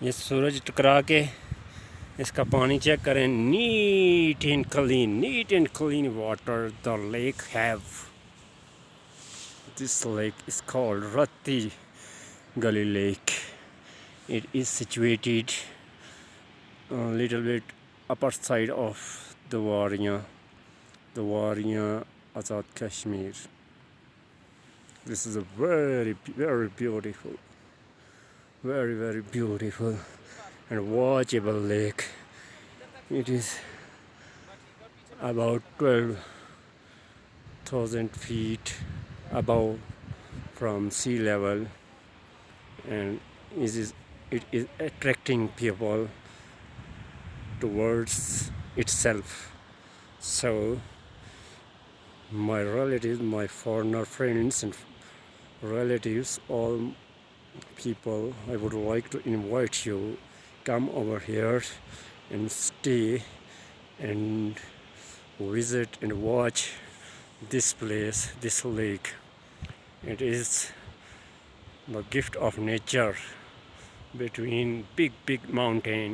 ये सूरज टकरा के इसका पानी चेक करें. Neat and clean water the lake have. This lake is called Ratti Gali Lake. It is situated a little bit upper side of the Wariya Azad Kashmir. This is a very beautiful, very beautiful and watchable lake. It is about 12,000 feet above from sea level, and it is attracting people towards itself. So my relatives, my foreigner friends and relatives, all people, I would like to invite you, come over here and stay and visit and watch this place, this lake. It is the gift of nature between big mountain